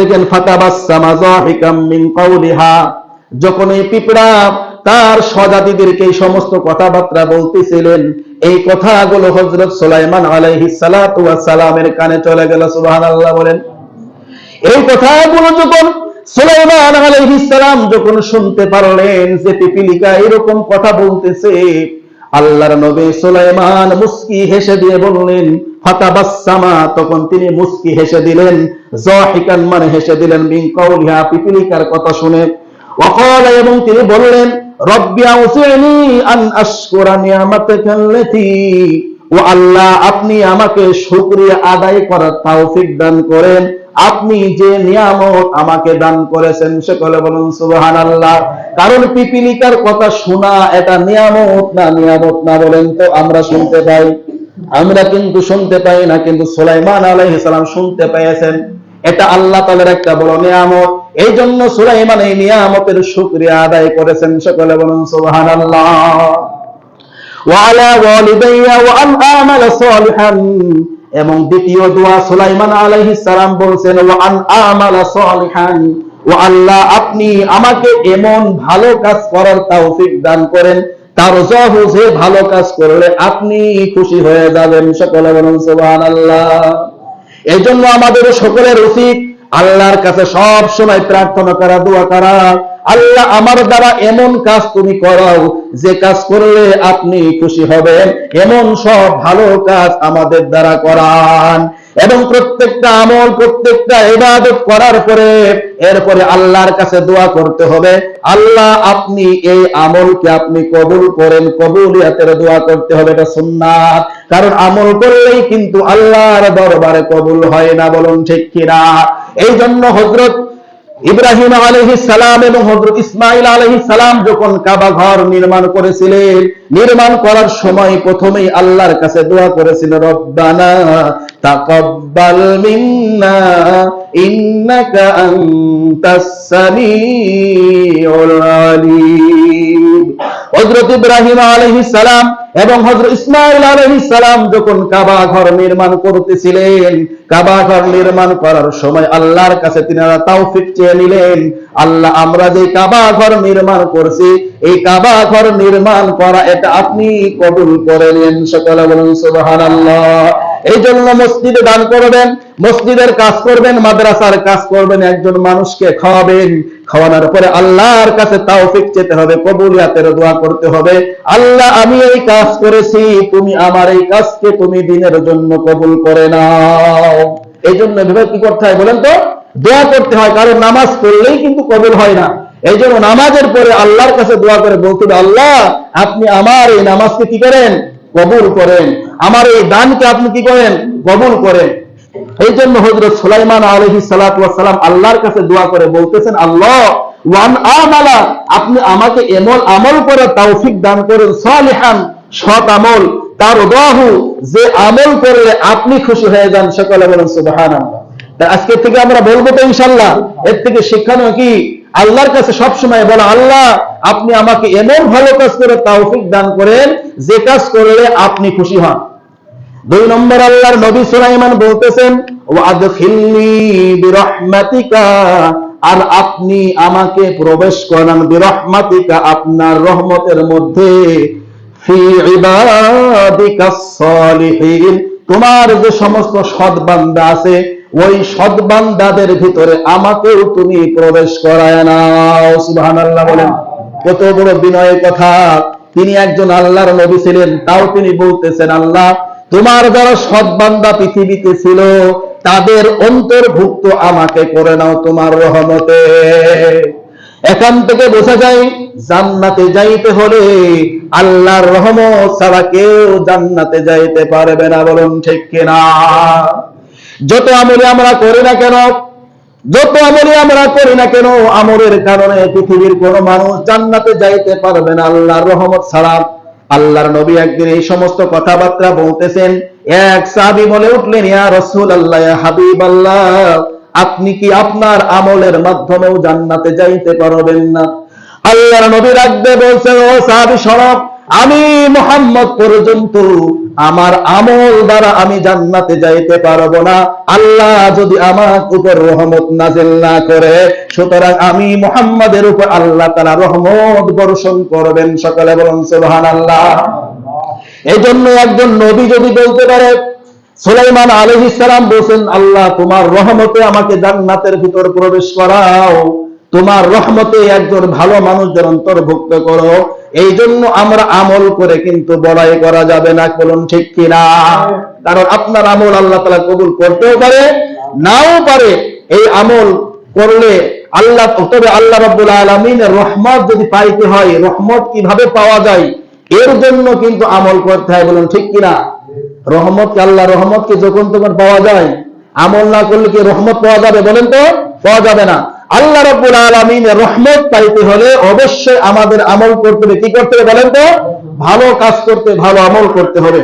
দেখেন ফাতাবাসসামা যাহিকাম মিন কাউলিহা, যখন এই পিঁপড়া তার স্বজাতিদেরকে এই সমস্ত কথাবার্তা বলতেছিলেন, এই কথাগুলো হযরত সুলাইমান আলাইহিস সালাতু ওয়াস সালামের কানে চলে গেল। সুবহানাল্লাহ বলেন। এই কথাগুলো যখন সুলাইমান আলাইহিস সালাম যখন শুনতে পারলেন যে পিপীলিকা এরকম কথা বলতেছে, আল্লাহর নবী সুলাইমান মুস্কি হেসে দিয়ে বললেন ফাতাবাসসামা, তখন তিনি মুস্কি হেসে দিলেন, যাহিকান মানে হেসে দিলেন, মিন কাউলিহা পিপীলিকার কথা শুনে। ওয়াকালা, এবং তিনি বললেন রব্বি আউসিনি আন আশকুরা নিয়ামাতাকাল্লাতী, ও আল্লাহ আপনি আমাকে শুকরিয়া আদায় করার তৌফিক দান করেন, আপনি যে নিয়ামত আমাকে দান করেছেন। সকলে বলুন সুবহানাল্লাহ। কারণ পিপীলিকার কথা শোনা এটা নিয়ামত না বলেন তো আমরা শুনতে পাই? আমরা কিন্তু শুনতে পাই না, কিন্তু সুলাইমান আলাইহিস সালাম শুনতে পেয়েছেন। এটা আল্লাহ তাআলার একটা বড় নিয়ামত। এই জন্য সুলাইমান এই নিয়ামতের শুকরিয়া আদায় করেছেন। সকলে বলুন সুবহানাল্লাহ। ওয়ালা ওয়ালিদাইয়া ওয়া আন আমালা সালিহান, এবং দ্বিতীয় দোয়া সুলাইমান আলাইহিস সালাম বলছেন ওয়া আন আমালা সালিহান, ও আল্লাহ আপনি আমাকে এমন ভালো কাজ করার তৌফিক দান করেন, তারজাহু যে ভালো কাজ করলে আপনি খুশি হয়ে যাবেন। সকলে বলুন সুবহানাল্লাহ। এই জন্য আমাদের সকলের উচিত আল্লাহর কাছে সব সময় প্রার্থনা করা, দোয়া করা, আল্লাহ আমার দ্বারা এমন কাজ তুমি করাও যে কাজ করলে আপনি খুশি হবেন, এমন সব ভালো কাজ আমাদের দ্বারা করান। এবং প্রত্যেকটা আমল, প্রত্যেকটা ইবাদত করার পরে এরপরে আল্লাহর কাছে দোয়া করতে হবে, আল্লাহ আপনি এই আমলকে আপনি কবুল করেন, কবুলিয়াতের দোয়া করতে হবে। এটা সুন্নাত। কারণ আমল করলেই কিন্তু আল্লাহর দরবারে কবুল হয় না, বলুন ঠিক কিনা? এই জন্য হযরত ইব্রাহিম আলাইহিস সালাম এবং হযরত ইসমাঈল আলাইহিস সালাম যখন কাবা ঘর নির্মাণ করেছিলেন, নির্মাণ করার সময় প্রথমেই আল্লাহর কাছে দোয়া করেছিলেন রব্বানা তাকাব্বাল মিন্না ইন্নাকা আনতাস সামিউল আলিম। হযরত ইব্রাহিম আলাইহিস সালাম এবং হযরত ইসমাঈল আলাইহিস সালাম যখন কাবা ঘর নির্মাণ করতেছিলেন, কাবা ঘর নির্মাণ করার সময় আল্লাহর কাছে তিনারা তৌফিক চেয়ে নিলেন, আল্লাহ আমরা যে কাবা ঘর নির্মাণ করছি, এই কাবা ঘর নির্মাণ করা এটা আপনি কবুল করে নিন। সকলে বলুন সুবহানাল্লাহ। এই জন্য মসজিদে দান করবেন, মসজিদের কাজ করবেন, মাদ্রাসার কাজ করবেন, একজন মানুষকে খাওয়াবেন, খাওয়ানোর পরে আল্লাহর কাছে তৌফিক চেতে হবে, কবুলিয়াতের দোয়া করতে হবে, আল্লাহ আমি এই কাজ করেছি, তুমি আমার এই কাজকে তুমি দিনের জন্য কবুল করে নাও। এই জন্য এভাবে কি করতে হয় বলেন তো? দোয়া করতে হয়। কারণ নামাজ পড়লেই কিন্তু কবুল হয় না। এই জন্য নামাজের পরে আল্লাহর কাছে দোয়া করে বলতে হবে, আল্লাহ আপনি আমার এই নামাজকে কি করেন? কবুল করেন। আমার এই দানকে আপনি কি করেন? কবুল করেন। এই জন্য হযরত সুলাইমান আলাইহিস সালাতু ওয়াস সালাম আল্লাহর কাছে দোয়া করে বলতেছেন, আল্লাহ ওয়ান আমালা, আপনি আমাকে এমন আমল করে তৌফিক দান করেন, সালিহান সৎ আমল, তারদাহু যে আমল করলে আপনি খুশি হয়ে যান। সকলে বলেন সুবহানাল্লাহ। আজকে থেকে আমরা বলবো তো ইনশাআল্লাহ। এর থেকে শিক্ষানো কি? আল্লাহর কাছে সব সময় বলা, আল্লাহ আপনি আমাকে এমন ভালো কাজ করে তৌফিক দান করেন যে কাজ করলে আপনি খুশি হন। দুই নম্বর আল্লাহর নবী সুলাইমান বলতেছেন ওয়াদখিলনি বিরহমাতিকা, আর আপনি আমাকে প্রবেশ করান বিরহমাতিকা আপনার রহমতের মধ্যে, ফি ইবাদিকাস সালিহিন, তোমার যে সমস্ত সৎ বান্দা আছে ওই সৎ বান্দাদের ভিতরে আমাকেও তুমি প্রবেশ করায় নাও। সুবহানাল্লাহ বলেন। কত বড় বিনয়ের কথা। তিনি একজন আল্লাহর নবী ছিলেন, তাও তিনি বলতেছেন আল্লাহ তোমার যারা সৎ বান্দা পৃথিবীতে ছিল তাদের অন্তর্ভুক্ত আমাকে করে নাও তোমার রহমতে। এখান থেকে বোঝা যায় জান্নাতে যাইতে হলে আল্লাহর রহমত ছাড়া কেউ জান্নাতে যাইতে পারবে না, বলুন ঠিক কিনা? যত আমলে আমরা করি না কেন, যত আমলে আমরা করি না কেন, আমলের কারণে পৃথিবীর কোন মানুষ জান্নাতে যাইতে পারবে না আল্লাহর রহমত ছাড়া। আল্লাহর নবী একদিন এই সমস্ত কথাবার্তা বলতেছেন, এক সাহাবী বলে উঠলেন, ইয়া রাসূলুল্লাহ, ইয়া হাবিবাল্লাহ, আপনি কি আপনার আমলের মাধ্যমেও জান্নাতে যাইতে পারবেন না? আল্লাহর নবী রাখবে বলছেন, ও সাহাবী শোনো, আমি মুহাম্মদ পর্যন্ত আমার আমল দ্বারা আমি জান্নাতে যাইতে পারবো না, আল্লাহ যদি আমার উপর রহমত নাযিল না করে। সুতরাং আমি মুহাম্মাদের উপর আল্লাহ তাআলা রহমত বর্ষণ করবেন। সকলে বলুন সুবহানাল্লাহ। এই জন্য একজন নবী যদি বলতে পারে, সুলাইমান আলাইহিস সালাম বলেন, আল্লাহ তোমার রহমতে আমাকে জান্নাতের ভিতর প্রবেশ করাও, তোমার রহমতে একজন ভালো মানুষদের অন্তর্ভুক্ত করো। এই জন্য আমরা আমল করে কিন্তু বড়াই করা যাবে না, বলুন ঠিক কিনা? কারণ আপনার আমল আল্লাহ তাআলা কবুল করতেও পারে, নাও পারে। এই আমল করলে আল্লাহ, তবে আল্লাহ রাব্বুল আলামিনের রহমত যদি পাইতে হয়, রহমত কিভাবে পাওয়া যায় এর জন্য কিন্তু আমল করতে হয়, বলুন ঠিক কিনা? রহমত কি, আল্লাহ রহমত কি যখন তখন পাওয়া যায়? আমল না করলে কি রহমত পাওয়া যাবে? বলেন তো, পাওয়া যাবে না। আল্লাহ রাব্বুল আলামিনের রহমত পাইতে হলে অবশ্যই আমাদের আমল করতে হবে। কি করতে হবে বলেন তো? ভালো কাজ করতে, ভালো আমল করতে হবে।